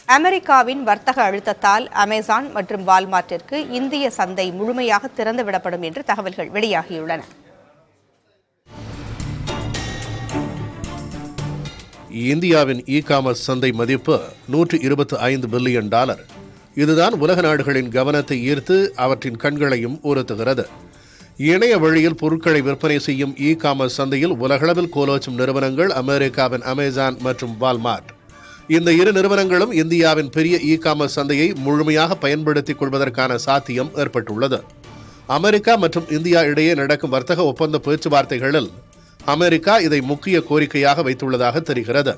அமெரிக்காவின் வர்த்தக அழுத்தத்தால் அமேசான் மற்றும் வால்மார்ட்டிற்கு இந்திய சந்தை முழுமையாக திறந்துவிடப்படும் என்று தகவல்கள் வெளியாகியுள்ளன. இந்தியாவின் இ-காமர்ஸ் சந்தை மதிப்பு $125 பில்லியன். இதுதான் உலக நாடுகளின் கவனத்தை ஈர்த்து அவற்றின் கண்களையும் உறுத்துகிறது. இணைய வழியில் பொருட்களை விற்பனை செய்யும் இ-காமர்ஸ் சந்தையில் உலகளவில் கோலோச்சும் நிறுவனங்கள் அமெரிக்காவின் அமேசான் மற்றும் வால்மார்ட். இந்த இரு நிறுவனங்களும் இந்தியாவின் பெரிய இ-காமர்ஸ் சந்தையை முழுமையாக பயன்படுத்திக் கொள்வதற்கான சாத்தியம் ஏற்பட்டுள்ளது. அமெரிக்கா மற்றும் இந்தியா இடையே நடக்கும் வர்த்தக ஒப்பந்த பேச்சுவார்த்தைகளில் அமெரிக்கா இதை முக்கிய கோரிக்கையாக வைத்துள்ளதாக தெரிகிறது.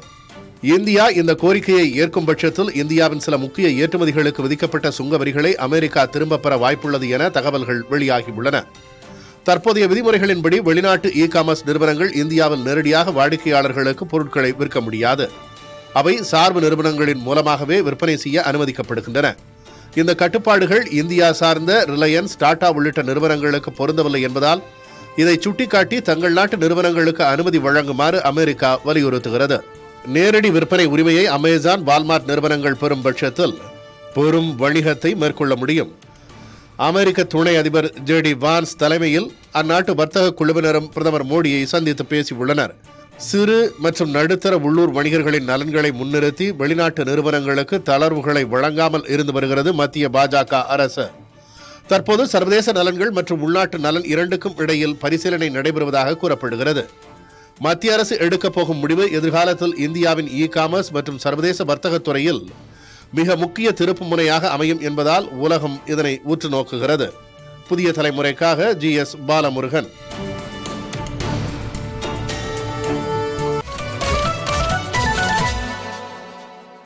இந்தியா இந்த கோரிக்கையை ஏற்கும் பட்சத்தில் இந்தியாவின் சில முக்கிய ஏற்றுமதிகளுக்கு விதிக்கப்பட்ட சுங்க வரிகளை அமெரிக்கா திரும்பப் பெற வாய்ப்புள்ளது என தகவல்கள் வெளியாகியுள்ளன. தற்போதைய விதிமுறைகளின்படி வெளிநாட்டு இ-காமர்ஸ் நிறுவனங்கள் இந்தியாவில் நேரடியாக வாடிக்கையாளர்களுக்கு பொருட்களை விற்க முடியாது. அவை சார்பு நிறுவனங்களின் மூலமாகவே விற்பனை செய்ய அனுமதிக்கப்படுகின்றன. இந்த கட்டுப்பாடுகள் இந்தியா சார்ந்த ரிலையன்ஸ், டாடா உள்ளிட்ட நிறுவனங்களுக்கு பொருந்தவில்லை என்பதால் இதை சுட்டிக்காட்டி தங்கள் நாட்டு நிறுவனங்களுக்கு அனுமதி வழங்குமாறு அமெரிக்கா வலியுறுத்துகிறது. நேரடி விற்பனை உரிமையை அமேசான், வால்மார்ட் நிறுவனங்கள் பெறும் பட்சத்தில் பெரும் வணிகத்தை மேற்கொள்ள முடியும். அமெரிக்க துணை அதிபர் ஜே.டி. வான்ஸ் தலைமையில் அந்நாட்டு வர்த்தக குழுவினரும் பிரதமர் மோடியை சந்தித்து பேசியுள்ளனர். சிறு மற்றும் நடுத்தர உள்ளூர் வணிகர்களின் நலன்களை முன்னிறுத்தி வெளிநாட்டு நிறுவனங்களுக்கு தளர்வுகளை வழங்காமல் இருந்து வருகிறது மத்திய பாஜக அரசு. தற்போது சர்வதேச நலன்கள் மற்றும் உள்நாட்டு நலன் இரண்டுக்கும் இடையில் பரிசீலனை நடைபெறுவதாக கூறப்படுகிறது. மத்திய அரசு எடுக்கப் போகும் முடிவு எதிர்காலத்தில் இந்தியாவின் இ-காமர்ஸ் மற்றும் சர்வதேச வர்த்தகத் துறையில் மிக முக்கிய திருப்பு முனையாக அமையும் என்பதால் உலகம் இதனை உற்று நோக்குகிறது. புதிய தலைமுறைக்காக GS பாலமுருகன்.